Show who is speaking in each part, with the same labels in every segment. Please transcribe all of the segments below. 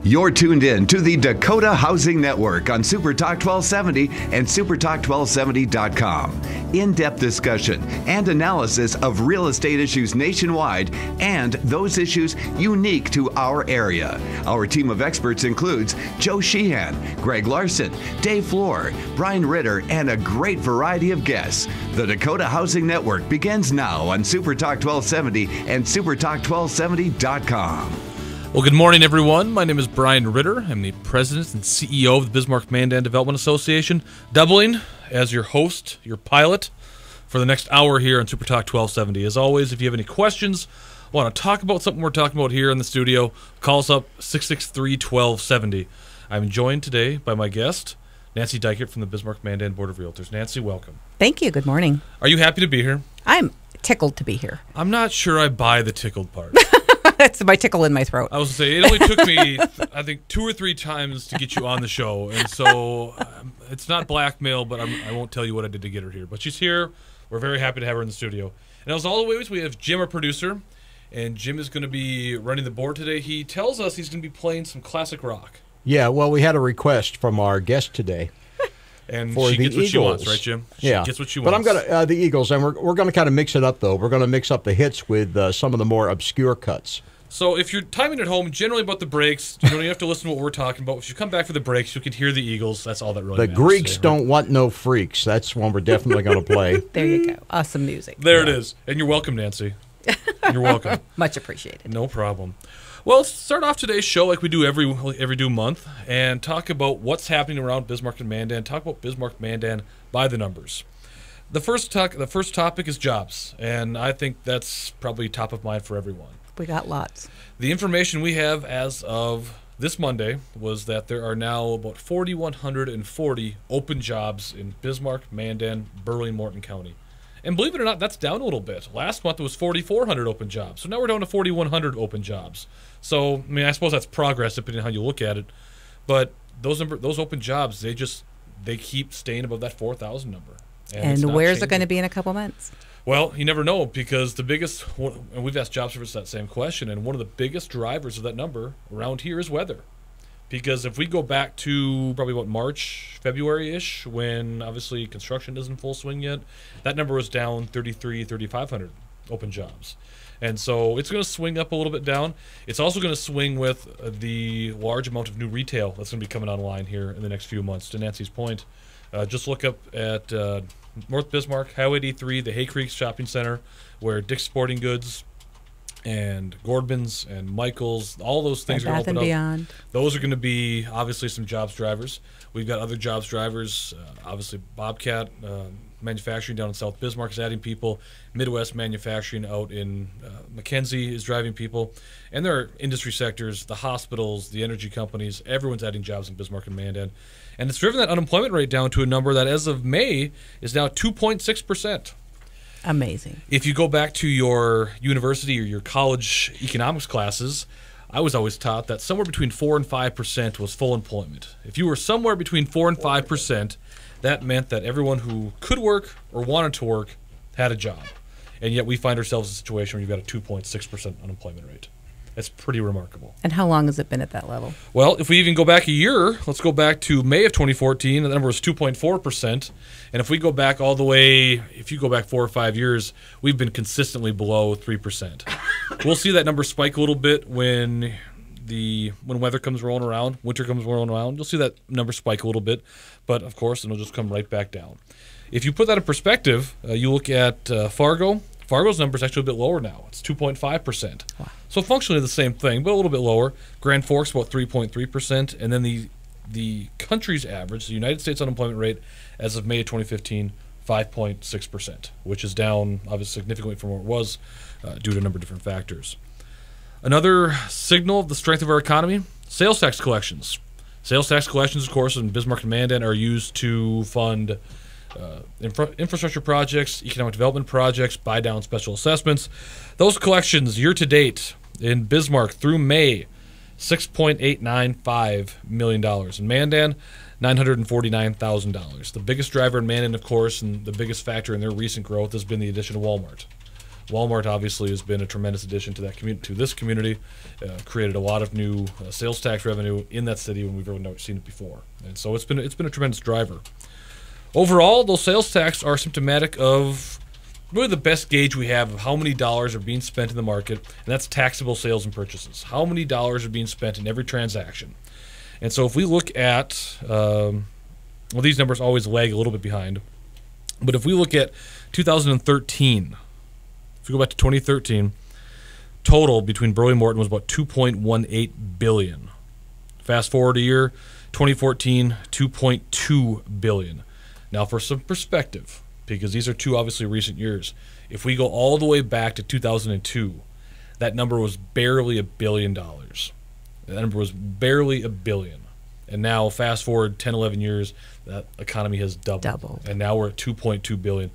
Speaker 1: You're tuned in to the Dakota Housing Network on Supertalk 1270 and supertalk1270.com. In-depth discussion and analysis of real estate issues nationwide and those issues unique to our area. Our team of experts includes Joe Sheehan, Greg Larson, Dave Floor, Brian Ritter, and a great variety of guests. The Dakota Housing Network begins now on Supertalk 1270 and supertalk1270.com.
Speaker 2: Well, good morning, everyone. My name is Brian Ritter. I'm the president and CEO of the Bismarck-Mandan Development Association, doubling as your host, your pilot, for the next hour here on Supertalk 1270. As always, if you have any questions, want to talk about something we're talking about here in the studio, call us up 663-1270. I'm joined today by my guest, Nancy Dykert from the Bismarck-Mandan Board of Realtors. Nancy, welcome.
Speaker 3: Thank you. Good morning.
Speaker 2: Are you happy to be here?
Speaker 3: I'm tickled to be here.
Speaker 2: I'm not sure I buy the tickled part.
Speaker 3: That's my tickle in my throat.
Speaker 2: I was going to say, it only took me, I think, 2 or 3 times to get you on the show. And so it's not blackmail, but I won't tell you what I did to get her here. But she's here. We're very happy to have her in the studio. And as always, we have Jim, our producer. And Jim is going to be running the board today. He tells us he's going to be playing some classic rock.
Speaker 4: Yeah, well, we had a request from our guest today.
Speaker 2: And
Speaker 4: for
Speaker 2: she
Speaker 4: the
Speaker 2: gets what
Speaker 4: Eagles.
Speaker 2: she wants, right, Jim? She gets what she wants.
Speaker 4: But I'm going to, the Eagles, and we're going to kind of mix it up, though. We're going to mix up the hits with some of the more obscure cuts.
Speaker 2: So if you're timing at home, generally about the breaks, you don't even have to listen to what we're talking about. If you come back for the breaks, you can hear the Eagles. That's all that really matters.
Speaker 4: The Greeks don't want no freaks. That's one we're definitely going to play.
Speaker 3: There you go. Awesome music.
Speaker 2: There it is. And you're welcome, Nancy. You're welcome.
Speaker 3: Much appreciated.
Speaker 2: No problem. Well, let's start off today's show like we do every month and talk about what's happening around Bismarck and Mandan. Talk about Bismarck Mandan by the numbers. The first topic is jobs, and I think that's probably top of mind for everyone.
Speaker 3: We got lots.
Speaker 2: The information we have as of this Monday was that there are now about 4,140 open jobs in Bismarck, Mandan, Burley, Morton County. And believe it or not, that's down a little bit. Last month it was 4,400 open jobs. So now we're down to 4,100 open jobs. So, I mean, I suppose that's progress depending on how you look at it. But those open jobs, they keep staying above that 4,000 number.
Speaker 3: And where's it going to be in a couple months?
Speaker 2: Well, you never know, because the biggest, and we've asked job service that same question, and one of the biggest drivers of that number around here is weather. Because if we go back to probably about March, February-ish, when obviously construction isn't in full swing yet, that number was down 3,500 open jobs. And so it's going to swing up a little bit down. It's also going to swing with the large amount of new retail that's going to be coming online here in the next few months. To Nancy's point, just look up at North Bismarck, Highway 83, the Hay Creek Shopping Center, where Dick's Sporting Goods and Gordman's and Michael's, all those things are going to open up.
Speaker 3: Beyond.
Speaker 2: Those are going to be obviously some jobs drivers. We've got other jobs drivers. Obviously, Bobcat Manufacturing down in South Bismarck is adding people. Midwest Manufacturing out in Mackenzie is driving people. And there are industry sectors, the hospitals, the energy companies. Everyone's adding jobs in Bismarck and Mandan. And it's driven that unemployment rate down to a number that, as of May, is now 2.6%.
Speaker 3: Amazing.
Speaker 2: If you go back to your university or your college economics classes, I was always taught that somewhere between 4 and 5% was full employment. If you were somewhere between 4 and 5%, that meant that everyone who could work or wanted to work had a job. And yet we find ourselves in a situation where you've got a 2.6% unemployment rate. That's pretty remarkable.
Speaker 3: And how long has it been at that level?
Speaker 2: Well, if we even go back a year, let's go back to May of 2014, the number was 2.4%. And if we go back all the way, if you go back 4 or 5 years, we've been consistently below 3%. We'll see that number spike a little bit when weather comes rolling around, winter comes rolling around. You'll see that number spike a little bit, but of course, it'll just come right back down. If you put that in perspective, you look at Fargo. Fargo's number is actually a bit lower now. It's 2.5%.
Speaker 3: Wow.
Speaker 2: So functionally the same thing, but a little bit lower. Grand Forks about 3.3%, and then the country's average, the United States unemployment rate, as of May of 2015, 5.6%, which is down obviously significantly from where it was due to a number of different factors. Another signal of the strength of our economy, sales tax collections. Sales tax collections, of course, in Bismarck and Mandan are used to fund infrastructure projects, economic development projects, buy down special assessments. Those collections year to date in Bismarck through May, $6.895 million. In Mandan, $949,000. The biggest driver in Mandan, of course, and the biggest factor in their recent growth has been the addition of Walmart. Walmart obviously has been a tremendous addition to that to this community, created a lot of new sales tax revenue in that city when we've really never seen it before, and so it's been a tremendous driver. Overall, those sales tax are symptomatic of really the best gauge we have of how many dollars are being spent in the market, and that's taxable sales and purchases. How many dollars are being spent in every transaction? And so if we look at, these numbers always lag a little bit behind, but if we look at 2013, if we go back to 2013, total between Burley and Morton was about $2.18 billion. Fast forward a year, 2014, $2.2 billion. Now, for some perspective, because these are two obviously recent years, if we go all the way back to 2002, that number was barely $1 billion. That number was barely $1 billion. And now, fast forward 10, 11 years, that economy has doubled. And now we're at $2.2 billion.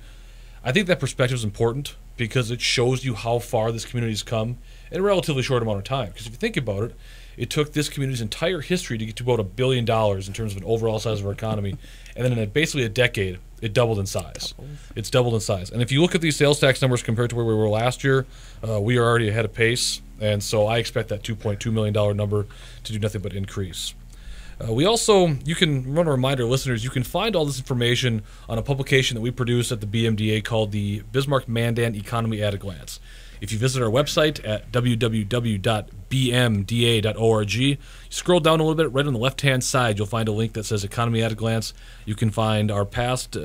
Speaker 2: I think that perspective is important because it shows you how far this community has come in a relatively short amount of time. Because if you think about it, it took this community's entire history to get to about $1 billion in terms of an overall size of our economy. And then in basically a decade, it doubled in size. It's doubled in size. And if you look at these sales tax numbers compared to where we were last year, we are already ahead of pace. And so I expect that $2.2 million number to do nothing but increase. We also, want to remind our listeners, you can find all this information on a publication that we produce at the BMDA called the Bismarck-Mandan Economy at a Glance. If you visit our website at www.bmda.org, you scroll down a little bit, right on the left-hand side, you'll find a link that says Economy at a Glance. You can find our past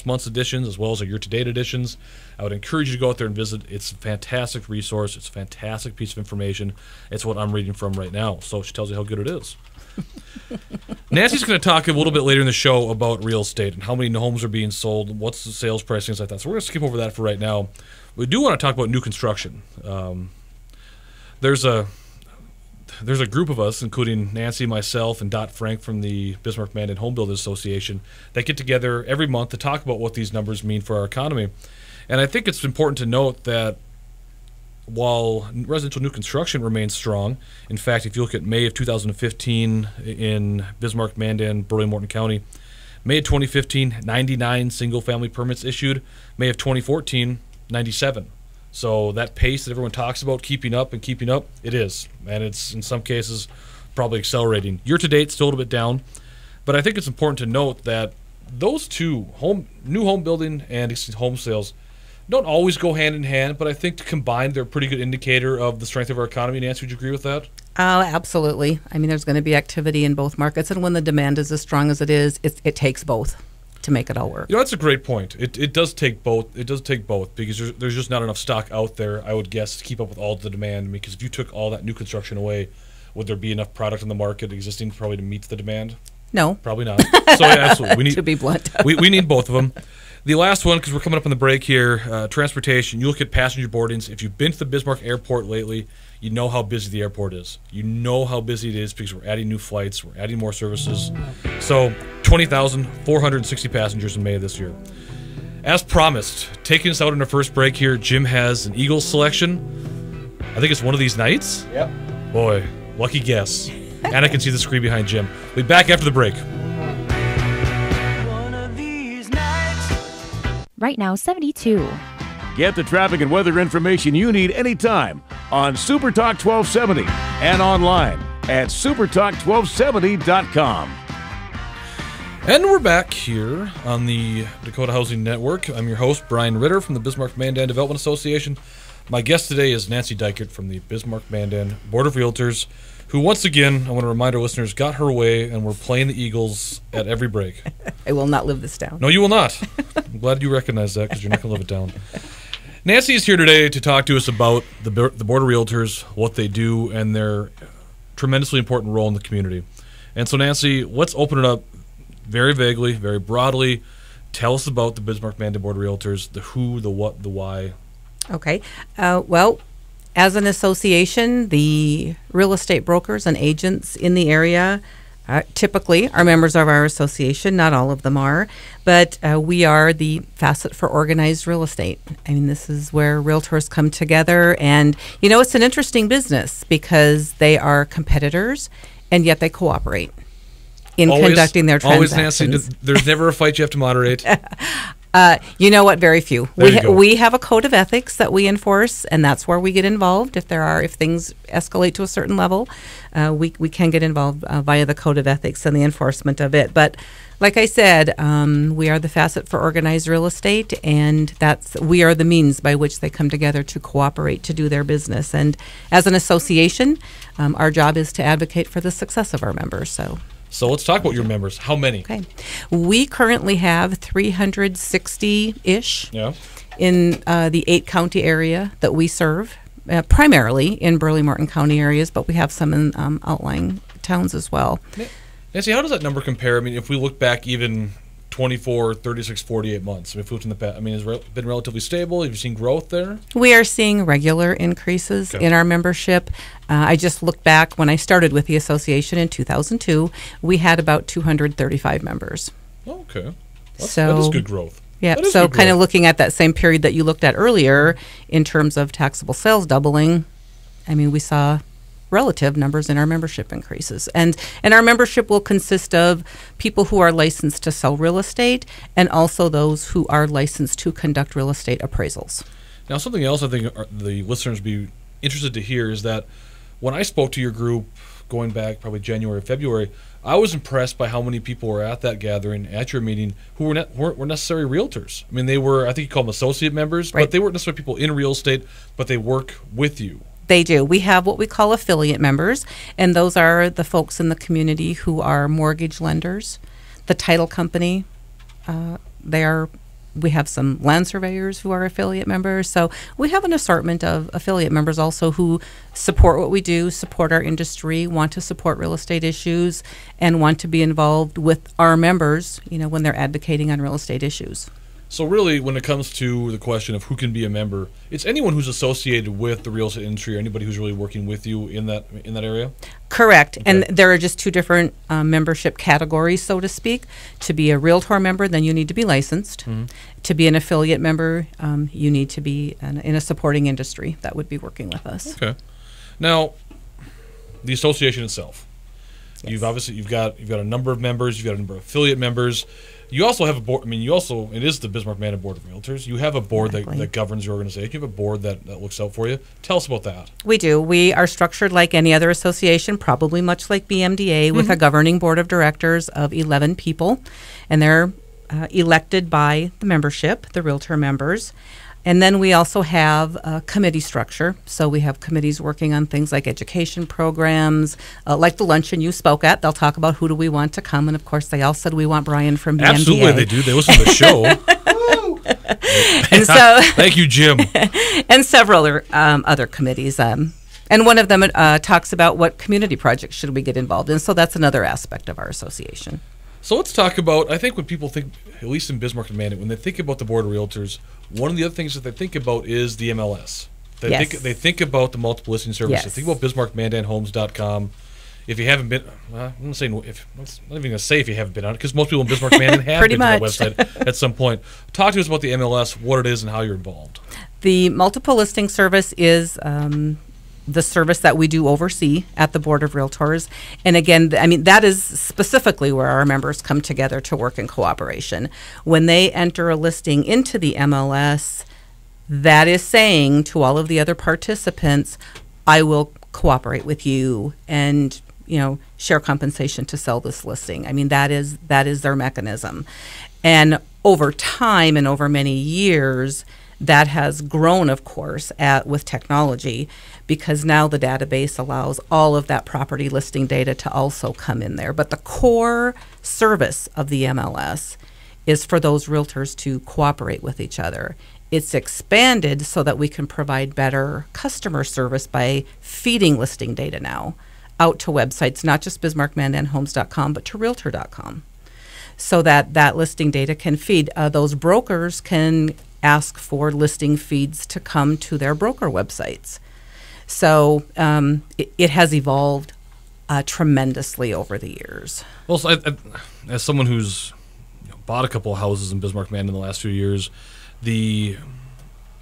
Speaker 2: month's editions as well as our year-to-date editions. I would encourage you to go out there and visit. It's a fantastic resource. It's a fantastic piece of information. It's what I'm reading from right now, so she tells you how good it is. Nancy's going to talk a little bit later in the show about real estate and how many homes are being sold, what's the sales price, things like that. So we're going to skip over that for right now. We do want to talk about new construction. There's a group of us, including Nancy, myself, and Dot Frank from the Bismarck-Mandan Home Builders Association, that get together every month to talk about what these numbers mean for our economy. And I think it's important to note that while residential new construction remains strong, in fact, if you look at May of 2015 in Bismarck, Mandan, Burley, Morton County, May of 2015, 99 single-family permits issued. May of 2014, 97. So that pace that everyone talks about keeping up, it is. And it's, in some cases, probably accelerating. Year-to-date, still a little bit down. But I think it's important to note that those two, new home building and home sales, don't always go hand in hand, but I think combined they're a pretty good indicator of the strength of our economy. Nancy, would you agree with that?
Speaker 3: Absolutely. I mean, there's going to be activity in both markets, and when the demand is as strong as it is, it takes both to make it all work.
Speaker 2: You know, that's a great point. It does take both. It does take both because there's just not enough stock out there, I would guess, to keep up with all the demand. Because if you took all that new construction away, would there be enough product in the market existing probably to meet the demand?
Speaker 3: No.
Speaker 2: Probably not. So yeah, absolutely. We need,
Speaker 3: to be blunt.
Speaker 2: we need both of them. The last one, because we're coming up on the break here, transportation. You look at passenger boardings. If you've been to the Bismarck Airport lately, you know how busy the airport is. You know how busy it is because we're adding new flights. We're adding more services. So 20,460 passengers in May of this year. As promised, taking us out in our first break here, Jim has an Eagles selection. I think it's one of these nights.
Speaker 4: Yep.
Speaker 2: Boy, lucky guess. And I can see the screen behind Jim. We'll be back after the break.
Speaker 5: Right now, 72.
Speaker 6: Get the traffic and weather information you need anytime on Super Talk 1270 and online at supertalk1270.com.
Speaker 2: And we're back here on the Dakota Housing Network. I'm your host, Brian Ritter from the Bismarck-Mandan Development Association. My guest today is Nancy Dykert from the Bismarck-Mandan Board of Realtors, who once again, I want to remind our listeners, got her way, and we're playing the Eagles at every break.
Speaker 3: I will not live this down.
Speaker 2: No, you will not. I'm glad you recognize that because you're not going to live it down. Nancy is here today to talk to us about the Board of Realtors, what they do, and their tremendously important role in the community. And so, Nancy, let's open it up very vaguely, very broadly. Tell us about the Bismarck-Mandan Board of Realtors, the who, the what, the why.
Speaker 3: Okay. Well, as an association, the real estate brokers and agents in the area typically are members of our association. Not all of them are, but we are the facet for organized real estate. I mean, this is where realtors come together, and you know, it's an interesting business because they are competitors, and yet they cooperate in conducting their transactions.
Speaker 2: Always, Nancy. There's never a fight you have to moderate.
Speaker 3: You know what? Very few.
Speaker 2: There you go.
Speaker 3: We have a code of ethics that we enforce, and that's where we get involved. If things escalate to a certain level, we can get involved via the code of ethics and the enforcement of it. But like I said, we are the facet for organized real estate, and we are the means by which they come together to cooperate to do their business. And as an association, our job is to advocate for the success of our members.
Speaker 2: So let's talk about your members. How many?
Speaker 3: Okay. We currently have 360-ish in the 8-county area that we serve, primarily in Burley-Martin County areas, but we have some in outlying towns as well.
Speaker 2: Nancy, how does that number compare? I mean, if we look back even 24, 36, 48 months, if we looked in the past, I mean, has it been relatively stable? Have you seen growth there?
Speaker 3: We are seeing regular increases in our membership. I just looked back when I started with the association in 2002. We had about 235 members.
Speaker 2: Okay. That is good growth.
Speaker 3: Yeah, so kind of looking at that same period that you looked at earlier in terms of taxable sales doubling, I mean, we saw relative numbers in our membership increases. And our membership will consist of people who are licensed to sell real estate and also those who are licensed to conduct real estate appraisals.
Speaker 2: Now, something else I think the listeners would be interested to hear is that when I spoke to your group going back probably January, February, I was impressed by how many people were at that gathering, at your meeting, who weren't necessarily realtors. I mean, they were, I think you call them associate members,
Speaker 3: right,
Speaker 2: but they weren't necessarily people in real estate, but they work with you.
Speaker 3: They do. We have what we call affiliate members, and those are the folks in the community who are mortgage lenders, the title company. We have some land surveyors who are affiliate members. So we have an assortment of affiliate members also who support what we do, support our industry, want to support real estate issues, and want to be involved with our members, when they're advocating on real estate issues.
Speaker 2: So really, when it comes to the question of who can be a member, it's anyone who's associated with the real estate industry or anybody who's really working with you in that area? Correct.
Speaker 3: Okay. And there are just two different membership categories, so to speak. To be a Realtor member, then you need to be licensed. Mm-hmm. To be an affiliate member, you need to be in a supporting industry that would be working with us.
Speaker 2: Okay. Now, the association itself. Yes. You've got a number of members. You've got a number of affiliate members. You also have a board. I mean, it is the Bismarck-Mandan Board of Realtors. You have a board that governs your organization. You have a board that looks out for you. Tell us about that.
Speaker 3: We do. We are structured like any other association, probably much like BMDA, with a governing board of directors of 11 people. And they're elected by the membership, the Realtor members. And then we also have a committee structure. So we have committees working on things like education programs, like the luncheon you spoke at. They'll talk about who do we want to come. And, of course, they all said we want Brian from BMDA.
Speaker 2: Absolutely, they do. They listen to the show.
Speaker 3: And so,
Speaker 2: thank you, Jim.
Speaker 3: And several other committees. And one of them talks about what community projects should we get involved in. So that's another aspect of our association.
Speaker 2: So let's talk about, I think when people think, at least in Bismarck and Mandan, when they think about the Board of Realtors, one of the other things that they think about is the MLS. They think about the multiple listing services.
Speaker 3: Yes.
Speaker 2: Think about BismarckMandanHomes.com. If you haven't been, I'm not saying I'm not even going to say if you haven't been on it, because most people in Bismarck Mandan have been to that website at some point. Talk to us about the MLS, what it is, and how you're involved.
Speaker 3: The multiple listing service is the service that we do oversee at the Board of Realtors. And again, I mean, that is specifically where our members come together to work in cooperation. When they enter a listing into the MLS, that is saying to all of the other participants, I will cooperate with you and, share compensation to sell this listing. I mean, that is their mechanism. And over time and over many years, that has grown, of course, with technology, because now the database allows all of that property listing data to also come in there. But the core service of the MLS is for those realtors to cooperate with each other. It's expanded so that we can provide better customer service by feeding listing data now out to websites, not just BismarckMandanHomes.com, but to Realtor.com, so that listing data can feed. Those brokers can ask for listing feeds to come to their broker websites. So it has evolved tremendously over the years.
Speaker 2: Well, so as someone who's bought a couple of houses in Bismarck-Mandan in the last few years,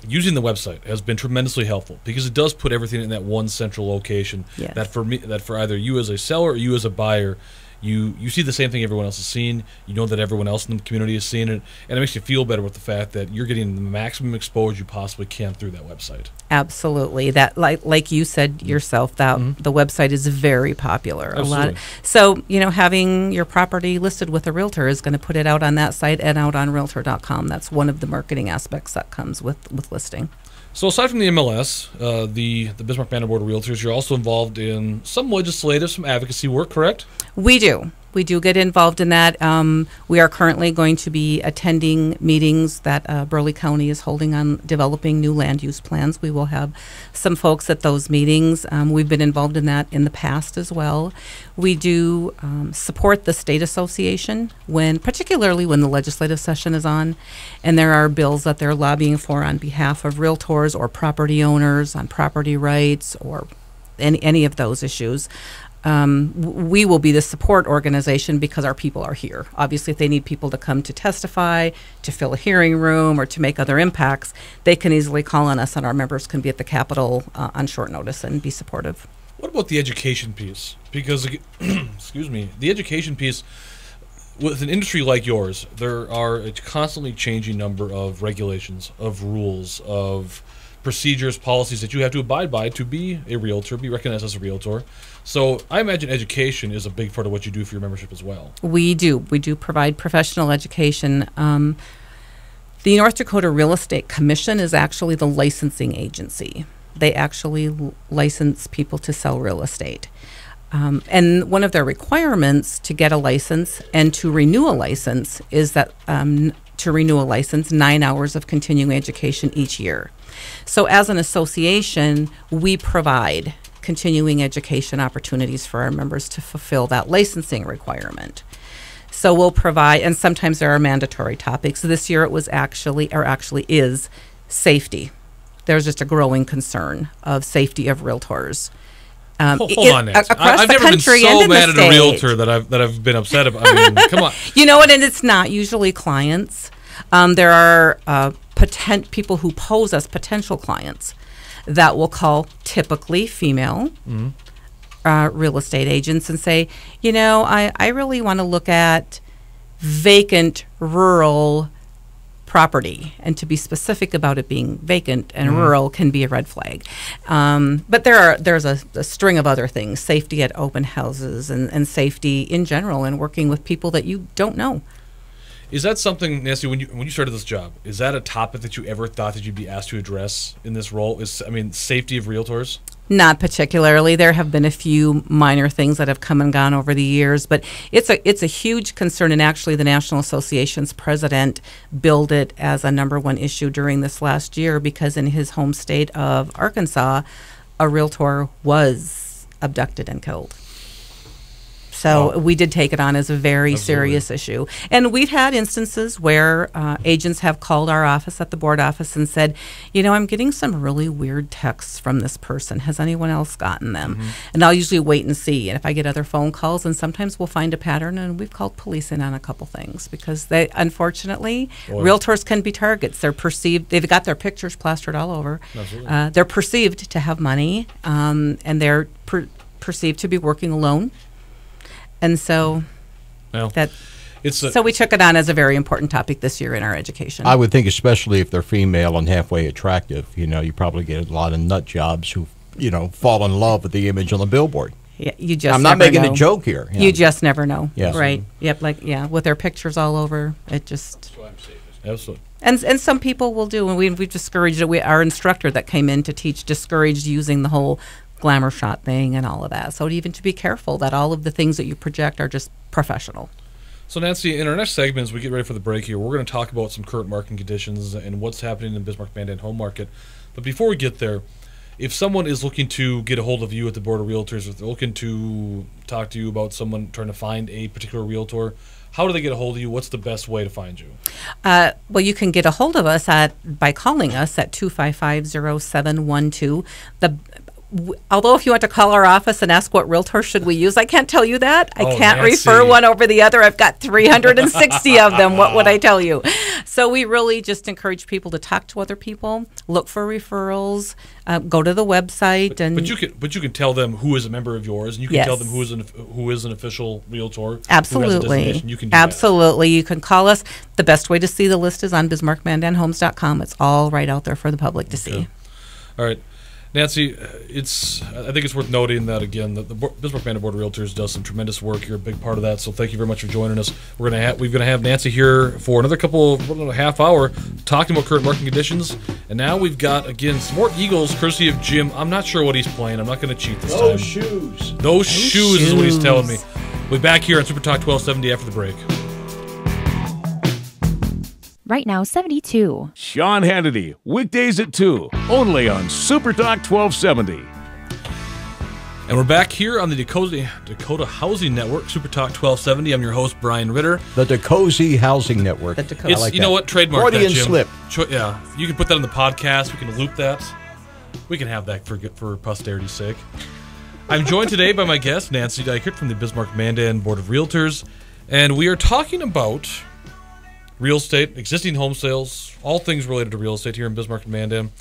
Speaker 2: using the website has been tremendously helpful because it does put everything in that one central location.
Speaker 3: Yes.
Speaker 2: That for either you as a seller or you as a buyer, you see the same thing everyone else is seeing. You know that everyone else in the community is seeing it, and it makes you feel better with the fact that you're getting the maximum exposure you possibly can through that website.
Speaker 3: Absolutely. That, like you said yourself, that the website is very popular.
Speaker 2: Absolutely.
Speaker 3: So, having your property listed with a realtor is going to put it out on that site and out on Realtor.com. That's one of the marketing aspects that comes with listing.
Speaker 2: So aside from the MLS, the Bismarck-Banner Board of Realtors, you're also involved in some legislative, some advocacy work, correct?
Speaker 3: We do. We do get involved in that. We are currently going to be attending meetings that Burleigh County is holding on developing new land use plans. We will have some folks at those meetings. We've been involved in that in the past as well. We do support the state association particularly when the legislative session is on, and there are bills that they're lobbying for on behalf of realtors or property owners on property rights or any of those issues. We will be the support organization because our people are here. Obviously, if they need people to come to testify, to fill a hearing room, or to make other impacts, they can easily call on us, and our members can be at the Capitol on short notice and be supportive.
Speaker 2: What about the education piece? Because, excuse me, the education piece, with an industry like yours, there are a constantly changing number of regulations, of rules, of procedures, policies that you have to abide by to be a realtor, be recognized as a realtor. So I imagine education is a big part of what you do for your membership as well. We do.
Speaker 3: We do provide professional education. The North Dakota Real Estate Commission is actually the licensing agency. They actually license people to sell real estate. And one of their requirements to get a license and to renew a license is that to renew a license, 9 hours of continuing education each year. So as an association, we provide continuing education opportunities for our members to fulfill that licensing requirement. So we'll provide, and sometimes there are mandatory topics. This year it was actually is safety. There's just a growing concern of safety of realtors.
Speaker 2: Hold on, Nancy. I've never been so mad at a realtor that I've been upset about. I mean, come on.
Speaker 3: You know what? And it's not usually clients. There are people who pose as potential clients that will call typically female real estate agents and say, I really want to look at vacant rural property, and to be specific about it being vacant and rural can be a red flag. But there's a string of other things, safety at open houses and safety in general, and working with people that you don't know.
Speaker 2: Is that something, Nancy, when you started this job, is that a topic that you ever thought that you'd be asked to address in this role? Safety of realtors?
Speaker 3: Not particularly. There have been a few minor things that have come and gone over the years, but it's a huge concern, and actually the National Association's president billed it as a #1 issue during this last year because in his home state of Arkansas, a realtor was abducted and killed. So we did take it on as a very serious issue. And we've had instances where agents have called our office at the board office and said, I'm getting some really weird texts from this person. Has anyone else gotten them? And I'll usually wait and see. And if I get other phone calls, and sometimes we'll find a pattern, and we've called police in on a couple things because unfortunately, realtors can be targets. They're perceived, they've got their pictures plastered all over. They're perceived to have money, and they're perceived to be working alone. And so so we took it on as a very important topic this year in our education.
Speaker 4: I would think, especially if they're female and halfway attractive, you probably get a lot of nut jobs who, fall in love with the image on the billboard.
Speaker 3: Yeah, you just
Speaker 4: I'm not
Speaker 3: never
Speaker 4: making
Speaker 3: know.
Speaker 4: a joke here.
Speaker 3: You just never know.
Speaker 4: Yes.
Speaker 3: Right. Yep. With their pictures all over, it just.
Speaker 2: Absolutely.
Speaker 3: And some people will do, and we've discouraged it. Our instructor that came in to teach discouraged using the whole glamour shot thing and all of that. So even to be careful that all of the things that you project are just professional.
Speaker 2: So Nancy, in our next segment, as we get ready for the break here, we're going to talk about some current market conditions and what's happening in the Bismarck-Mandan home market. But before we get there, if someone is looking to get a hold of you at the Board of Realtors, if they're looking to talk to you about someone trying to find a particular realtor, how do they get a hold of you? What's the best way to find you?
Speaker 3: Well, you can get a hold of us by calling us at 255-0712. Although if you want to call our office and ask what realtor should we use, I can't tell you that. I can't
Speaker 2: Nancy.
Speaker 3: refer one over the other. I've got 360 of them. What would I tell you? So we really just encourage people to talk to other people, look for referrals, go to the website,
Speaker 2: but you can tell them who is a member of yours, and you can
Speaker 3: Yes.
Speaker 2: tell them who is an official realtor. Who has a
Speaker 3: Absolutely.
Speaker 2: designation. You can do
Speaker 3: Absolutely. You can call us. The best way to see the list is on BismarckMandanHomes.com. It's all right out there for the public to see.
Speaker 2: All right, Nancy, I think it's worth noting that, again, the Bismarck Mandan Board of Realtors does some tremendous work. You're a big part of that, so thank you very much for joining us. We're going to have Nancy here for another half hour talking about current market conditions. And now we've got, again, some more Eagles courtesy of Jim. I'm not sure what he's playing. I'm not going to cheat this time. Those shoes is what he's telling me. We'll be back here on Super Talk 1270 after the break.
Speaker 5: Right now, 72.
Speaker 6: Sean Hannity, weekdays at 2, only on Super Talk 1270.
Speaker 2: And we're back here on the Dakota Housing Network, Super Talk 1270. I'm your host, Brian Ritter.
Speaker 4: The Dakota Housing Network.
Speaker 3: The Dakota.
Speaker 4: I like
Speaker 2: You
Speaker 4: that.
Speaker 2: know what? Trademark
Speaker 4: Freudian
Speaker 2: that, Jim.
Speaker 4: slip.
Speaker 2: Yeah, you can put that on the podcast. We can loop that. We can have that for posterity's sake. I'm joined today by my guest, Nancy Dykert from the Bismarck Mandan Board of Realtors, and we are talking about real estate, existing home sales, all things related to real estate here in Bismarck and Mandan.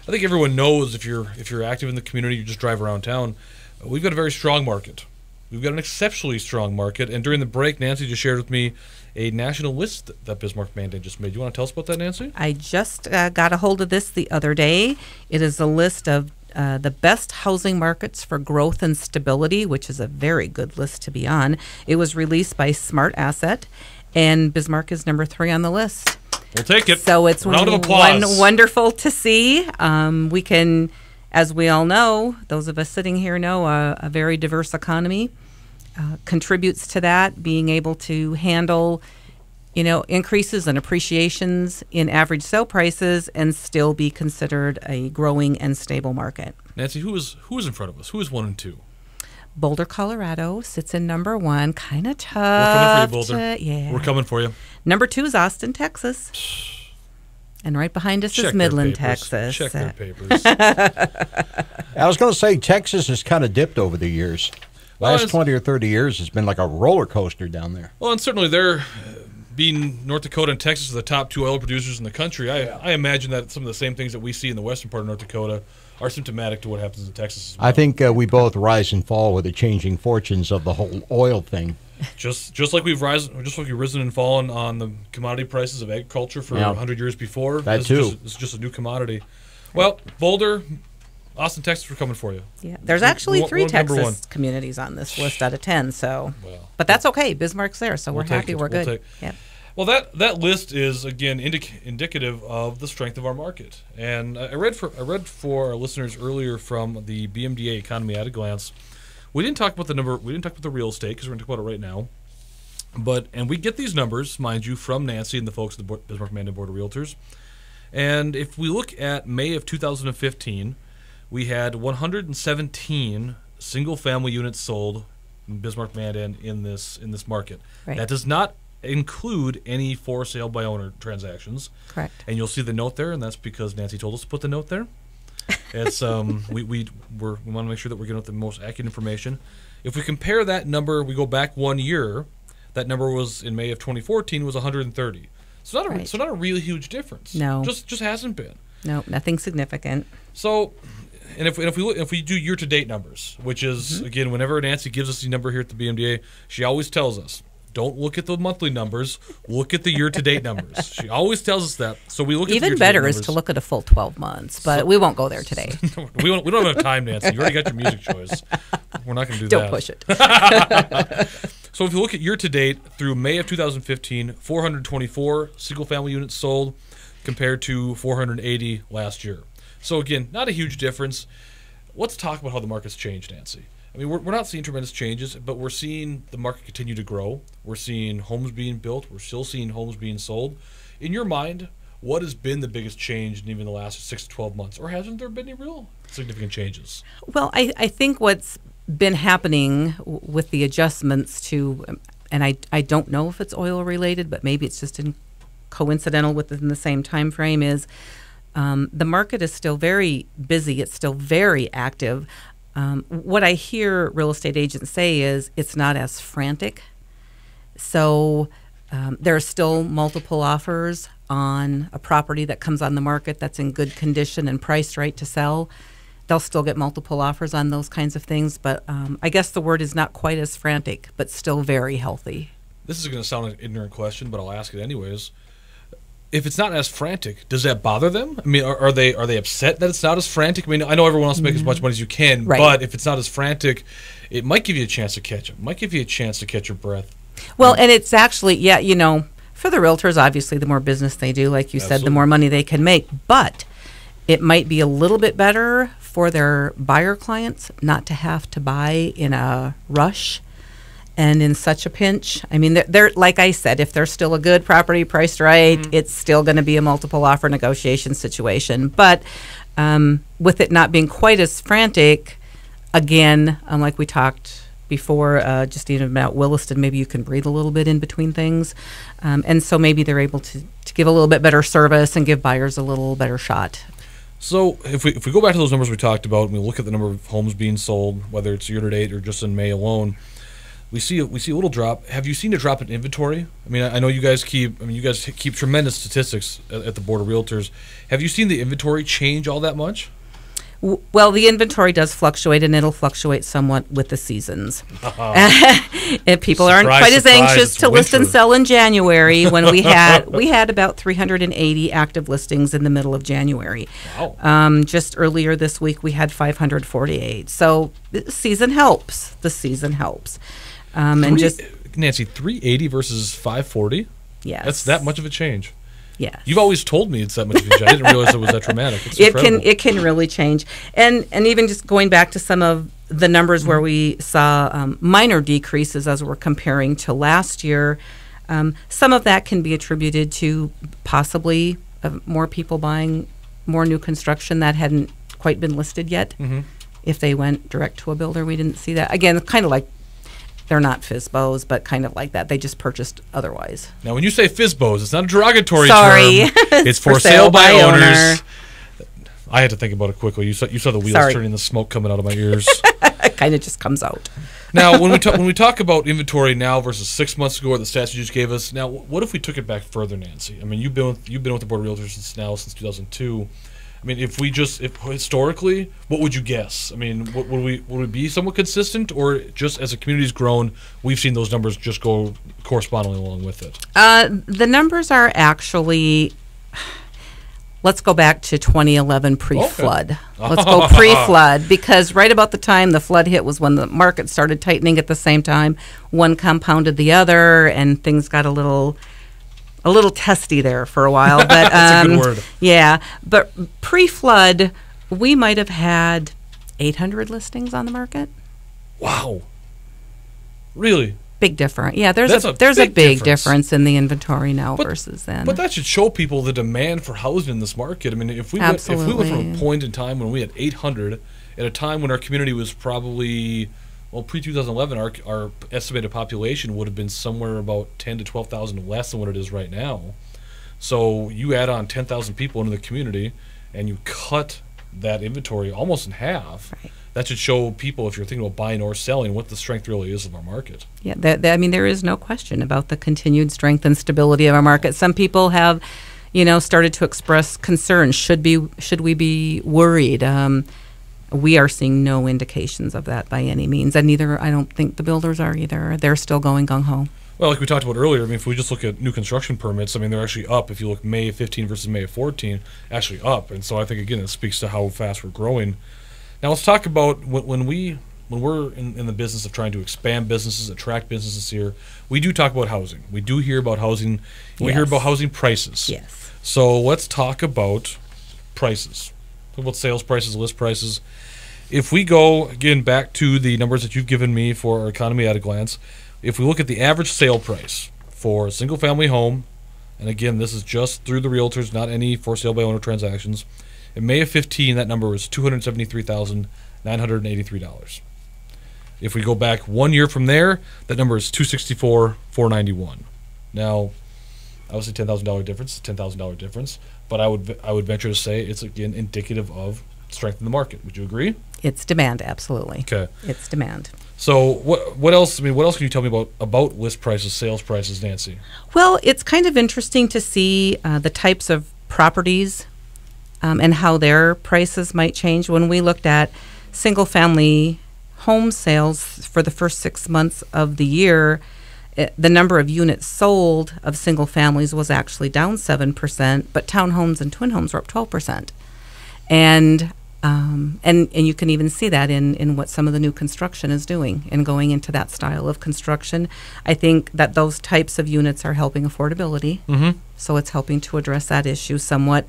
Speaker 2: I think everyone knows if you're active in the community, you just drive around town. We've got a very strong market. We've got an exceptionally strong market. And during the break, Nancy just shared with me a national list that Bismarck Mandan just made. You want to tell us about that, Nancy?
Speaker 3: I just got a hold of this the other day. It is a list of the best housing markets for growth and stability, which is a very good list to be on. It was released by Smart Asset, and Bismarck is number 3 on the list.
Speaker 2: We'll take it.
Speaker 3: So it's
Speaker 2: round of applause.
Speaker 3: Wonderful to see. We can, as we all know, those of us sitting here know, a very diverse economy contributes to that, being able to handle, increases and appreciations in average sale prices and still be considered a growing and stable market.
Speaker 2: Nancy, who is in front of us? Who is 1 and 2?
Speaker 3: Boulder, Colorado sits in number 1. Kind of tough.
Speaker 2: We're coming for you, Boulder.
Speaker 3: Yeah.
Speaker 2: We're coming for you.
Speaker 3: Number 2 is Austin, Texas. And right behind us is Midland, Texas.
Speaker 2: Check their papers.
Speaker 4: I was going to say Texas has kind of dipped over the years. Last 20 or 30 years has been like a roller coaster down there.
Speaker 2: Well, and certainly they're being North Dakota and Texas are the top 2 oil producers in the country. I imagine that some of the same things that we see in the western part of North Dakota are symptomatic to what happens in Texas as well.
Speaker 4: I think we both rise and fall with the changing fortunes of the whole oil thing.
Speaker 2: Just like we've risen and fallen on the commodity prices of agriculture for 100 years before.
Speaker 4: That too.
Speaker 2: It's just a new commodity. Well, Boulder, Austin, Texas, we're coming for you.
Speaker 3: Yeah, there's actually
Speaker 2: We
Speaker 3: 3
Speaker 2: want number
Speaker 3: Texas
Speaker 2: 1.
Speaker 3: communities on this list out of 10. So,
Speaker 2: Well,
Speaker 3: but that's okay. Bismarck's there, so we're
Speaker 2: take
Speaker 3: happy.
Speaker 2: it.
Speaker 3: We're
Speaker 2: We'll
Speaker 3: good.
Speaker 2: take-
Speaker 3: Yep.
Speaker 2: Well, that list is, again, indicative of the strength of our market. And I read for our listeners earlier from the BMDA Economy at a Glance. We didn't talk about the number. We didn't talk about the real estate because we're going to talk about it right now. And we get these numbers, mind you, from Nancy and the folks at the Bismarck Mandan Board of Realtors. And if we look at May of 2015, we had 117 single-family units sold in Bismarck Mandan in this market.
Speaker 3: Right.
Speaker 2: That does not include any for sale by owner transactions.
Speaker 3: Correct.
Speaker 2: And you'll see the note there, and that's because Nancy told us to put the note there. It's we want to make sure that we're getting the most accurate information. If we compare that number, we go back 1 year. That number was in May of 2014 was 130. So not a really huge difference.
Speaker 3: No.
Speaker 2: just hasn't been.
Speaker 3: No, nothing significant.
Speaker 2: So, and if we do year to date numbers, which is again, whenever Nancy gives us the number here at the BMDA, she always tells us, don't look at the monthly numbers, look at the year to date numbers. She always tells us that. So we look at the
Speaker 3: Even
Speaker 2: year-to-date
Speaker 3: better
Speaker 2: numbers.
Speaker 3: is to look at a full 12 months, but we won't go there today.
Speaker 2: we don't have enough time, Nancy. You already got your music choice. We're not going to do
Speaker 3: Don't
Speaker 2: that.
Speaker 3: push it.
Speaker 2: So if you look at year to date through May of 2015, 424 single family units sold compared to 480 last year. So again, not a huge difference. Let's talk about how the market's changed, Nancy. I mean, we're not seeing tremendous changes, but we're seeing the market continue to grow. We're seeing homes being built. We're still seeing homes being sold. In your mind, what has been the biggest change in even the last 6 to 12 months? Or hasn't there been any real significant changes?
Speaker 3: Well, I think what's been happening with the adjustments to, and I don't know if it's oil related, but maybe it's just coincidental within the same time frame, is the market is still very busy. It's still very active. What I hear real estate agents say is it's not as frantic. So There are still multiple offers on a property that comes on the market that's in good condition and priced right to sell. They'll still get multiple offers on those kinds of things, but I guess the word is not quite as frantic, but still very healthy.
Speaker 2: This is going to sound like an ignorant question, but I'll ask it anyways. If it's not as frantic, does that bother them? I mean, are they upset that it's not as frantic? I mean, I know everyone wants to make as much money as you can,
Speaker 3: Right.
Speaker 2: but if it's not as frantic, it might give you a chance to catch up. It might give you a chance to catch your breath.
Speaker 3: Well, and it's actually, yeah, for the realtors, obviously, the more business they do, like you said, the
Speaker 2: Absolutely.
Speaker 3: more money they can make. But it might be a little bit better for their buyer clients not to have to buy in a rush and in such a pinch. I mean, they're like I said, if they're still a good property priced right, it's still going to be a multiple offer negotiation situation. But with it not being quite as frantic, again, like we talked before, just even about Williston, maybe you can breathe a little bit in between things. And so maybe they're able to give a little bit better service and give buyers a little better shot.
Speaker 2: So if we go back to those numbers we talked about, and we look at the number of homes being sold, whether it's year to date or just in May alone, we see a little drop. Have you seen a drop in inventory? I mean, I know you guys keep tremendous statistics at the Board of Realtors. Have you seen the inventory change all that much?
Speaker 3: Well, the inventory does fluctuate, and it'll fluctuate somewhat with the seasons. If people aren't quite as anxious to list and sell in January, when we had about 380 active listings in the middle of January.
Speaker 2: Wow.
Speaker 3: Just earlier this week, we had 548. So the season helps. And just
Speaker 2: Nancy, 380 versus 540.
Speaker 3: yes,
Speaker 2: That's that much of a change.
Speaker 3: Yes.
Speaker 2: You've always told me it's that much of a change. I didn't realize it was that dramatic. It's incredible.
Speaker 3: It can really change, and even just going back to some of the numbers where we saw minor decreases as we're comparing to last year, some of that can be attributed to possibly more people buying more new construction that hadn't quite been listed yet. If they went direct to a builder, we didn't see that. Again, kind of like, they're not FSBOs, but kind of like that. They just purchased otherwise.
Speaker 2: Now, when you say FSBOs, it's not a derogatory
Speaker 3: Sorry.
Speaker 2: term. It's for sale by owners. I had to think about it quickly. You saw the wheels
Speaker 3: Sorry.
Speaker 2: turning, the smoke coming out of my ears.
Speaker 3: It kind of just comes out.
Speaker 2: Now, when we talk about inventory now versus 6 months ago, or the stats you just gave us, now what if we took it back further, Nancy? I mean, you've been with the Board of Realtors since 2002. I mean, if historically, what would you guess? I mean, would we be somewhat consistent, or just as the community's grown, we've seen those numbers just go correspondingly along with it?
Speaker 3: The numbers are actually, let's go back to 2011 pre-flood.
Speaker 2: Okay.
Speaker 3: Let's go pre-flood, because right about the time the flood hit was when the market started tightening at the same time. One compounded the other, and things got a little testy there for a while. But
Speaker 2: That's a good word.
Speaker 3: Yeah, but pre-flood, we might have had 800 listings on the market.
Speaker 2: Wow. Really?
Speaker 3: Big difference. Yeah, there's
Speaker 2: That's
Speaker 3: a
Speaker 2: a
Speaker 3: big
Speaker 2: difference.
Speaker 3: difference in the inventory now versus then.
Speaker 2: But that should show people the demand for housing in this market. I mean, if we went from
Speaker 3: Absolutely.
Speaker 2: a point in time when we had 800, at a time when our community was probably, well, pre-2011, our estimated population would have been somewhere about 10 to 12,000 less than what it is right now. So you add on 10,000 people into the community, and you cut that inventory almost in half.
Speaker 3: Right.
Speaker 2: That should show people, if you're thinking about buying or selling, what the strength really is of our market.
Speaker 3: Yeah, I mean, there is no question about the continued strength and stability of our market. Some people have, started to express concerns. Should we be worried? We are seeing no indications of that by any means, and neither, I don't think the builders are either. They're still going gung-ho.
Speaker 2: Well, like we talked about earlier, I mean, if we just look at new construction permits, I mean, they're actually up. If you look May of 15 versus May of 14, actually up. And so I think, again, it speaks to how fast we're growing. Now, let's talk about when we're in the business of trying to expand businesses, attract businesses here, we do talk about housing. We do hear about housing. We hear
Speaker 3: Yes.
Speaker 2: about housing prices.
Speaker 3: Yes.
Speaker 2: So let's talk about prices. Talk about sales prices, list prices. If we go, again, back to the numbers that you've given me for our economy at a glance, if we look at the average sale price for a single-family home, and again, this is just through the realtors, not any for sale by owner transactions, in May of 15, that number was $273,983. If we go back 1 year from there, that number is $264,491. Now, obviously, $10,000 difference is $10,000 difference, but I would venture to say it's again indicative of strength in the market. Would you agree?
Speaker 3: It's demand, absolutely.
Speaker 2: Okay.
Speaker 3: It's demand.
Speaker 2: So what else? I mean, what else can you tell me about list prices, sales prices, Nancy?
Speaker 3: Well, it's kind of interesting to see the types of properties and how their prices might change. When we looked at single-family home sales for the first 6 months of the year, the number of units sold of single families was actually down 7%, but townhomes and twin homes were up 12%. And you can even see that in what some of the new construction is doing and going into that style of construction. I think that those types of units are helping affordability.
Speaker 2: Mm-hmm.
Speaker 3: So it's helping to address that issue somewhat.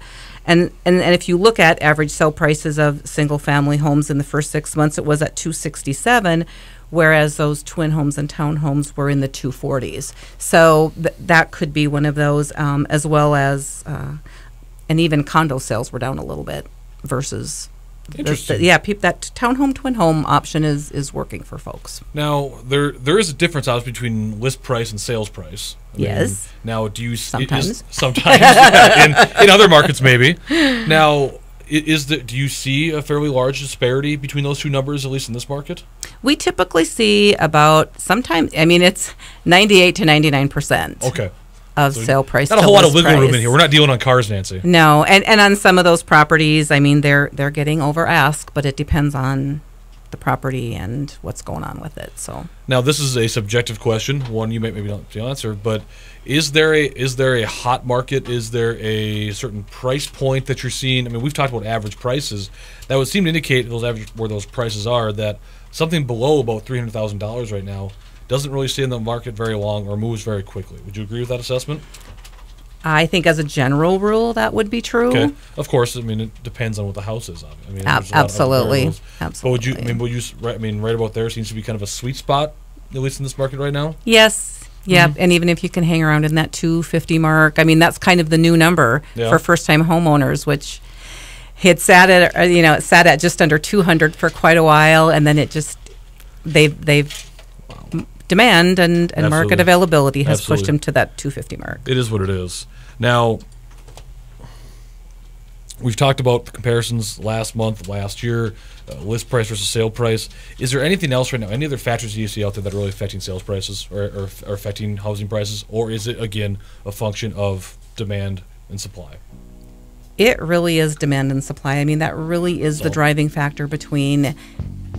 Speaker 3: And if you look at average sale prices of single family homes in the first 6 months, it was at $267,000, whereas those twin homes and townhomes were in the $240s. So that could be one of those, as well as, and even condo sales were down a little bit versus.
Speaker 2: Interesting.
Speaker 3: That townhome, twin home option is working for folks.
Speaker 2: Now, there is a difference, obviously, between list price and sales price.
Speaker 3: Yes.
Speaker 2: Now, do you
Speaker 3: Sometimes.
Speaker 2: sometimes yeah, in other markets maybe. Now, do you see a fairly large disparity between those two numbers, at least in this market?
Speaker 3: We typically see about sometimes. I mean, it's 98 to 99%.
Speaker 2: Okay.
Speaker 3: Of sale price.
Speaker 2: Not a whole lot of wiggle room in here. We're not dealing on cars, Nancy.
Speaker 3: No, and on some of those properties, I mean, they're getting over ask, but it depends on the property and what's going on with it. So
Speaker 2: now, this is a subjective question, one you might maybe not be able to answer, but is there a hot market? Is there a certain price point that you're seeing? I mean, we've talked about average prices. That would seem to indicate where those prices are, that something below about $300,000 right now doesn't really stay in the market very long or moves very quickly. Would you agree with that assessment?
Speaker 3: I think as a general rule, that would be true.
Speaker 2: Okay. Of course, I mean, it depends on what the house is. I mean,
Speaker 3: Absolutely.
Speaker 2: Absolutely. But right about there seems to be kind of a sweet spot, at least in this market right now?
Speaker 3: Yes. Yeah, and even if you can hang around in that 250 mark, I mean, that's kind of the new number for first-time homeowners, which it sat at just under 200 for quite a while, and then it just they've demand and market availability has pushed them to that 250 mark.
Speaker 2: It is what it is. Now, we've talked about the comparisons last month, last year, list price versus sale price. Is there anything else right now, any other factors you see out there that are really affecting sales prices or affecting housing prices, or is it, again, a function of demand and supply?
Speaker 3: It really is demand and supply. I mean, that really is the driving factor between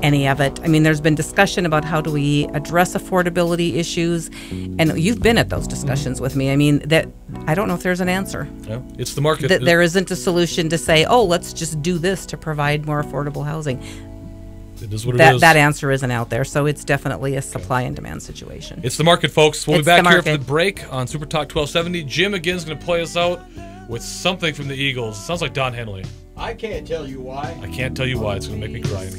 Speaker 3: any of it. I mean, there's been discussion about how do we address affordability issues, and you've been at those discussions with me. I mean, that I don't know if there's an answer.
Speaker 2: Yeah, it's the market.
Speaker 3: There isn't a solution to say, oh, let's just do this to provide more affordable housing.
Speaker 2: It is what it is.
Speaker 3: That answer isn't out there, so it's definitely a supply and demand situation.
Speaker 2: It's the market, folks. We'll be back here for the break on Super Talk 1270. Jim again is going to play us out with something from the Eagles. It sounds like Don Henley.
Speaker 4: I can't tell you why.
Speaker 2: I can't tell you why. It's going to make me cry.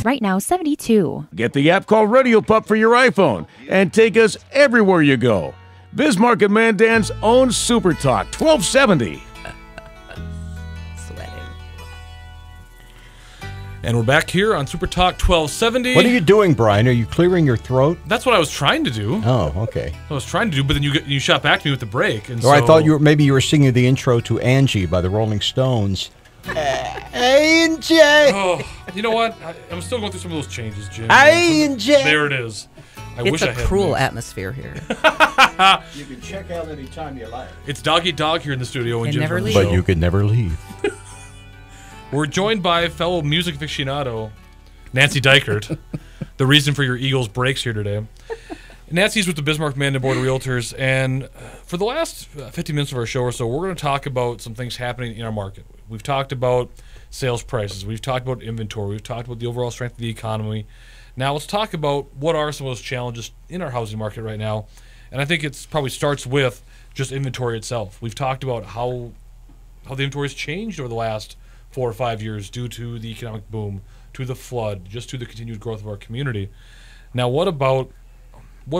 Speaker 5: Right now, 72.
Speaker 6: Get the app called Radio Pup for your iPhone and take us everywhere you go. Bismarck and Mandan's own Super Talk 1270.
Speaker 3: Sweating.
Speaker 2: And we're back here on Super Talk 1270.
Speaker 4: What are you doing, Brian? Are you clearing your throat?
Speaker 2: That's what I was trying to do.
Speaker 4: Oh, okay.
Speaker 2: I was trying to do, but then you shot back to me with the break. And
Speaker 4: I thought maybe you were singing the intro to Angie by the Rolling Stones. Angie!
Speaker 2: Oh, you know what? I'm still going through some of those changes, Jim.
Speaker 4: Angie!
Speaker 2: There it is.
Speaker 3: It's a cruel atmosphere here.
Speaker 4: You can check out anytime you like.
Speaker 2: It's dog eat dog here in the studio.
Speaker 3: And never leave.
Speaker 4: But you could never leave.
Speaker 2: We're joined by fellow music aficionado, Nancy Dykert, the reason for your Eagles breaks here today. Nancy's with the Bismarck Mandan Board of Realtors, and for the last 50 minutes of our show or so, we're going to talk about some things happening in our market. We've talked about sales prices. We've talked about inventory. We've talked about the overall strength of the economy. Now let's talk about what are some of those challenges in our housing market right now. And I think it probably starts with just inventory itself. We've talked about how the inventory has changed over the last 4 or 5 years due to the economic boom, to the flood, just to the continued growth of our community. Now, what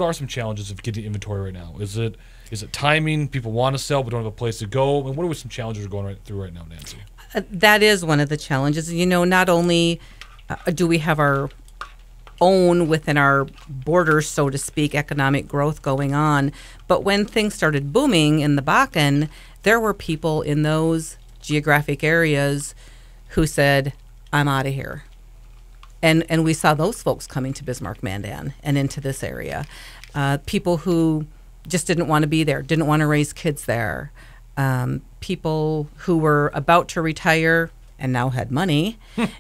Speaker 2: are some challenges of getting inventory right now? Is it timing? People want to sell but don't have a place to go? And what are some challenges we're going through right now, Nancy?
Speaker 3: That is one of the challenges. You know, not only do we have our own within our borders, so to speak, economic growth going on. But when things started booming in the Bakken, there were people in those geographic areas who said, I'm out of here. And we saw those folks coming to Bismarck-Mandan and into this area. People who just didn't want to be there, didn't want to raise kids there. People who were about to retire and now had money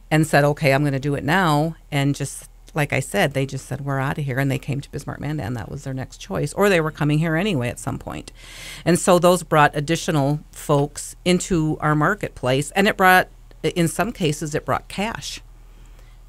Speaker 3: and said, okay, I'm going to do it now. And just like I said, they just said, we're out of here. And they came to Bismarck-Mandan. That was their next choice. Or they were coming here anyway at some point. And so those brought additional folks into our marketplace. And it brought, in some cases, it brought cash.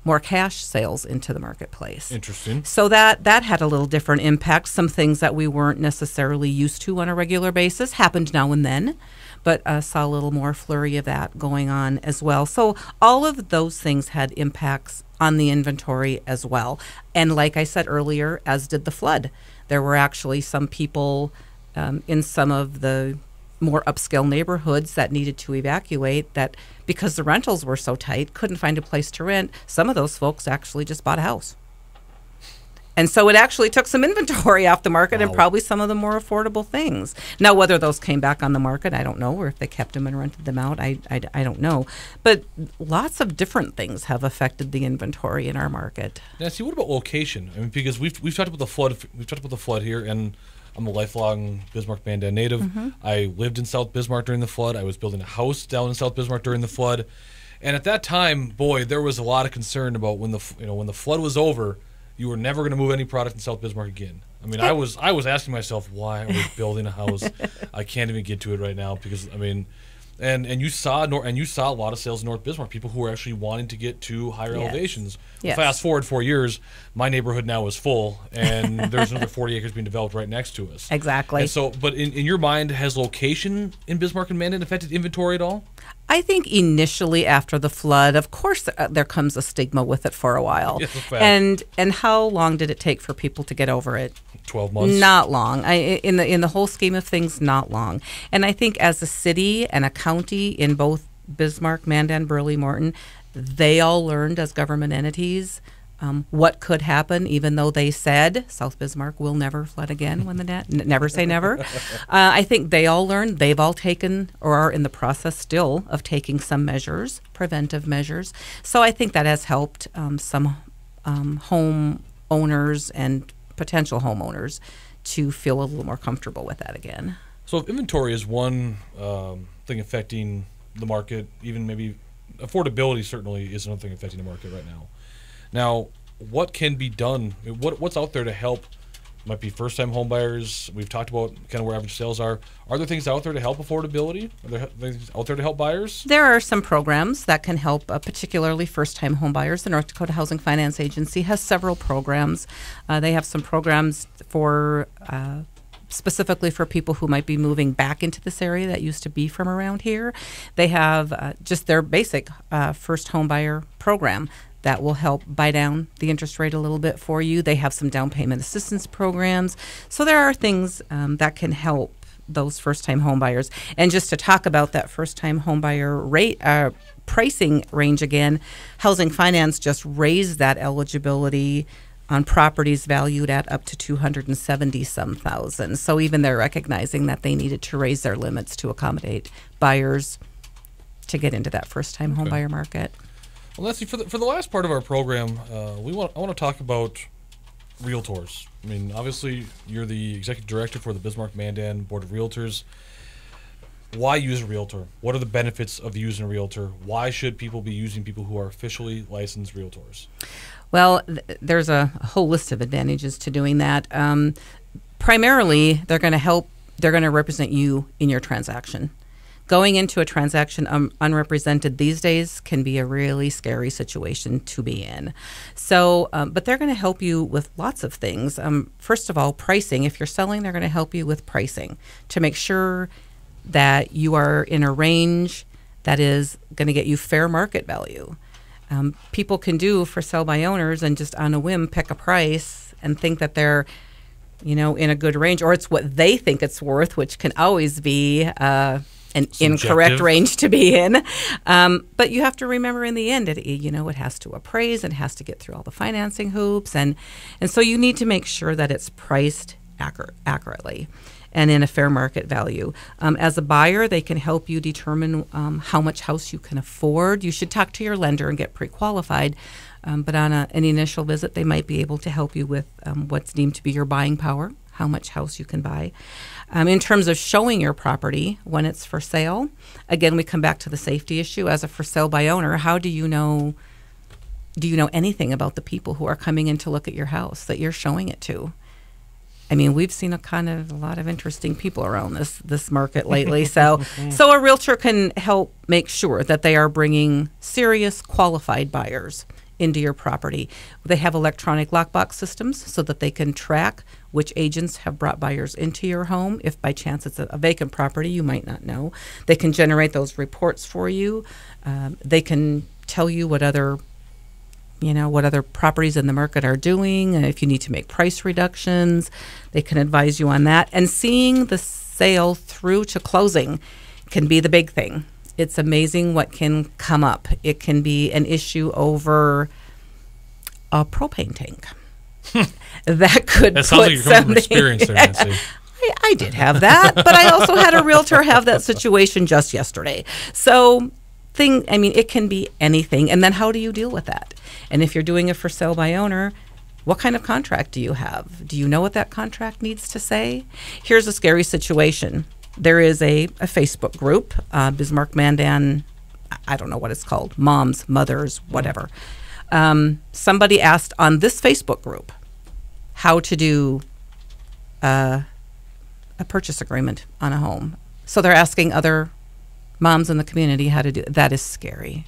Speaker 3: More cash sales into the marketplace.
Speaker 2: Interesting.
Speaker 3: So that had a little different impact. Some things that we weren't necessarily used to on a regular basis happened now and then, but saw a little more flurry of that going on as well. So all of those things had impacts on the inventory as well. And like I said earlier, as did the flood. There were actually some people in some of the more upscale neighborhoods that needed to evacuate, that because the rentals were so tight, couldn't find a place to rent. Some of those folks actually just bought a house. And so it actually took some inventory off the market. Wow. And probably some of the more affordable things. Now, whether those came back on the market, I don't know, or if they kept them and rented them out, I don't know. But lots of different things have affected the inventory in our market.
Speaker 2: Now, see, what about location? I mean, because we've talked about the flood. We've talked about the flood here, and I'm a lifelong Bismarck-Mandan native. Mm-hmm. I lived in South Bismarck during the flood. I was building a house down in South Bismarck during the flood, and at that time, boy, there was a lot of concern about when the flood was over, you were never going to move any product in South Bismarck again. I mean, I was asking myself, why are we building a house? I can't even get to it right now because I mean, and you saw a lot of sales in North Bismarck. People who were actually wanting to get to higher elevations.
Speaker 3: Yes.
Speaker 2: Fast forward 4 years, my neighborhood now is full, and there's another 40 acres being developed right next to us.
Speaker 3: Exactly.
Speaker 2: And so, but in your mind, has location in Bismarck and Mandan affected inventory at all?
Speaker 3: I think initially after the flood, of course, there comes a stigma with it for a while.
Speaker 2: Yes, a fact.
Speaker 3: And how long did it take for people to get over it?
Speaker 2: 12 months.
Speaker 3: Not long. In the whole scheme of things, not long. And I think as a city and a county in both Bismarck, Mandan, Burley, Morton, they all learned as government entities what could happen, even though they said South Bismarck will never flood again when the never say never. I think they all learned. They've all taken or are in the process still of taking some measures, preventive measures. So I think that has helped some home owners and potential homeowners to feel a little more comfortable with that again.
Speaker 2: So if inventory is one thing affecting the market, even maybe affordability certainly is another thing affecting the market right now. Now, what can be done? What's out there to help? Might be first-time home buyers. We've talked about kind of where average sales are. Are there things out there to help affordability? Are there things out there to help buyers?
Speaker 3: There are some programs that can help, particularly first-time home buyers. The North Dakota Housing Finance Agency has several programs. They have some programs for specifically for people who might be moving back into this area that used to be from around here. They have just their basic first home buyer program that will help buy down the interest rate a little bit for you. They have some down payment assistance programs. So there are things that can help those first-time home buyers. And just to talk about that first-time home buyer rate pricing range again, Housing Finance just raised that eligibility on properties valued at up to $270-some thousand. So even they're recognizing that they needed to raise their limits to accommodate buyers to get into that first-time home buyer market.
Speaker 2: Well, Leslie, for the last part of our program, I want to talk about realtors. I mean, obviously, you're the executive director for the Bismarck-Mandan Board of Realtors. Why use a realtor? What are the benefits of using a realtor? Why should people be using people who are officially licensed realtors?
Speaker 3: Well, there's a whole list of advantages to doing that. Primarily, they're going to help. They're going to represent you in your transaction. Going into a transaction unrepresented these days can be a really scary situation to be in. So, but they're going to help you with lots of things. First of all, pricing. If you're selling, they're going to help you with pricing to make sure that you are in a range that is going to get you fair market value. People can do for sell by owners and just on a whim pick a price and think that they're, in a good range, or it's what they think it's worth, which can always be an
Speaker 2: Subjective.
Speaker 3: incorrect range to be in. But you have to remember in the end, it has to appraise and has to get through all the financing hoops. And so you need to make sure that it's priced accurately and in a fair market value. As a buyer, they can help you determine how much house you can afford. You should talk to your lender and get pre-qualified. But on an initial visit, they might be able to help you with what's deemed to be your buying power, how much house you can buy. In terms of showing your property when it's for sale, again, we come back to the safety issue. As a for sale by owner, how do you know anything about the people who are coming in to look at your house that you're showing it to? I mean, we've seen a lot of interesting people around this market lately. So a realtor can help make sure that they are bringing serious, qualified buyers into your property. They have electronic lockbox systems so that they can track which agents have brought buyers into your home. If by chance it's a vacant property, you might not know. They can generate those reports for you. They can tell you what other properties in the market are doing, and if you need to make price reductions, they can advise you on that. And seeing the sale through to closing can be the big thing. It's amazing what can come up. It can be an issue over a propane tank. That could
Speaker 2: That sounds like you're coming from experience there, Nancy.
Speaker 3: I did have that, but I also had a realtor have that situation just yesterday. So it can be anything. And then how do you deal with that? And if you're doing a for sale by owner, what kind of contract do you have? Do you know what that contract needs to say? Here's a scary situation. There is a Facebook group, Bismarck Mandan, I don't know what it's called, moms, mothers, whatever. Somebody asked on this Facebook group how to do a purchase agreement on a home. So they're asking other moms in the community how to do it. That is scary.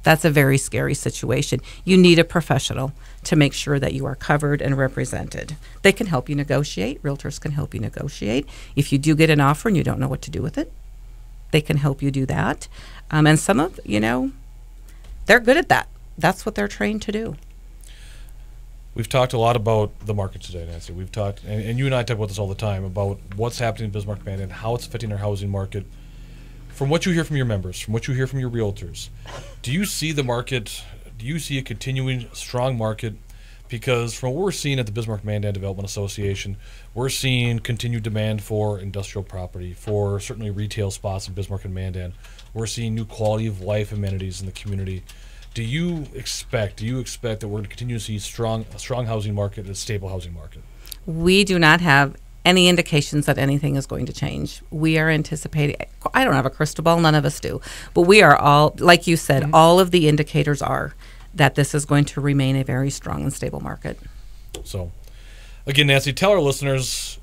Speaker 3: That's a very scary situation. You need a professional to make sure that you are covered and represented. They can help you negotiate. Realtors can help you negotiate. If you do get an offer and you don't know what to do with it, they can help you do that. And some of, they're good at that. That's what they're trained to do.
Speaker 2: We've talked a lot about the market today, Nancy. We've talked, and you and I talk about this all the time, about what's happening in Bismarck Mandan, how it's affecting our housing market. From what you hear from your members, from what you hear from your realtors, do you see the market, do you see a continuing strong market? Because from what we're seeing at the Bismarck Mandan Development Association, we're seeing continued demand for industrial property, for certainly retail spots in Bismarck and Mandan. We're seeing new quality of life amenities in the community. Do you expect that we're going to continue to see a strong housing market and a stable housing market?
Speaker 3: We do not have any indications that anything is going to change. We are anticipating, I don't have a crystal ball, none of us do, but we are all, like you said, all of the indicators are that this is going to remain a very strong and stable market. So,
Speaker 2: again, Nancy, tell our listeners,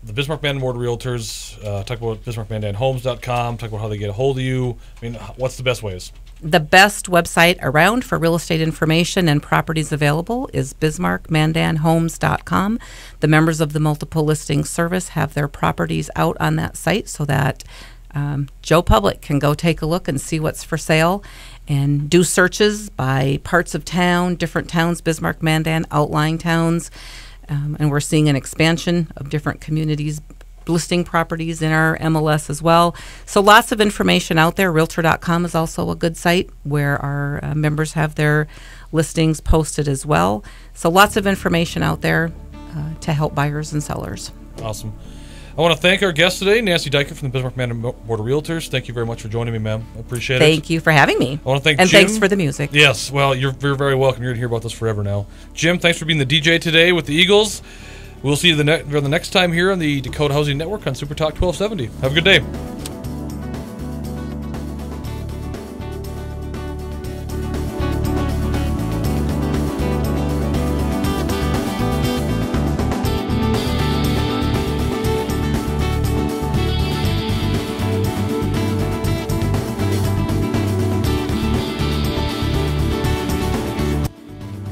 Speaker 2: the Bismarck Mandan Board of Realtors, talk about BismarckMandanHomes.com, talk about how they get a hold of you. I mean, what's the best ways?
Speaker 3: The best website around for real estate information and properties available is BismarckMandanHomes.com. The members of the Multiple Listing Service have their properties out on that site so that Joe Public can go take a look and see what's for sale and do searches by parts of town, different towns, Bismarck, Mandan, outlying towns. And we're seeing an expansion of different communities listing properties in our MLS as well. So lots of information out there. Realtor.com is also a good site where our members have their listings posted as well. So lots of information out there to help buyers and sellers.
Speaker 2: Awesome. I want to thank our guest today, Nancy Dyker from the Bismarck Mandan Board of Realtors. Thank you very much for joining me, ma'am. I appreciate it.
Speaker 3: Thank you for having me.
Speaker 2: I want to thank
Speaker 3: and
Speaker 2: Jim.
Speaker 3: Thanks for the music.
Speaker 2: Yes, well, you're very welcome. You're going to hear about this forever now. Jim, thanks for being the DJ today with the Eagles. We'll see you the next time here on the Dakota Housing Network on Super Talk 1270. Have a good day.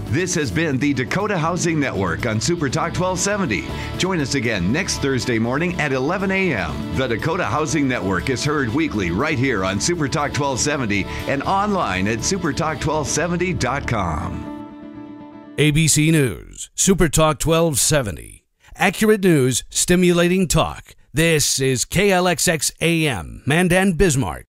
Speaker 1: This has been the Dakota Housing Network on Super Talk 1270. Join us again next Thursday morning at 11 a.m. The Dakota Housing Network is heard weekly right here on Super Talk 1270 and online at supertalk1270.com.
Speaker 7: ABC News, Super Talk 1270. Accurate news, stimulating talk. This is KLXX AM, Mandan, Bismarck.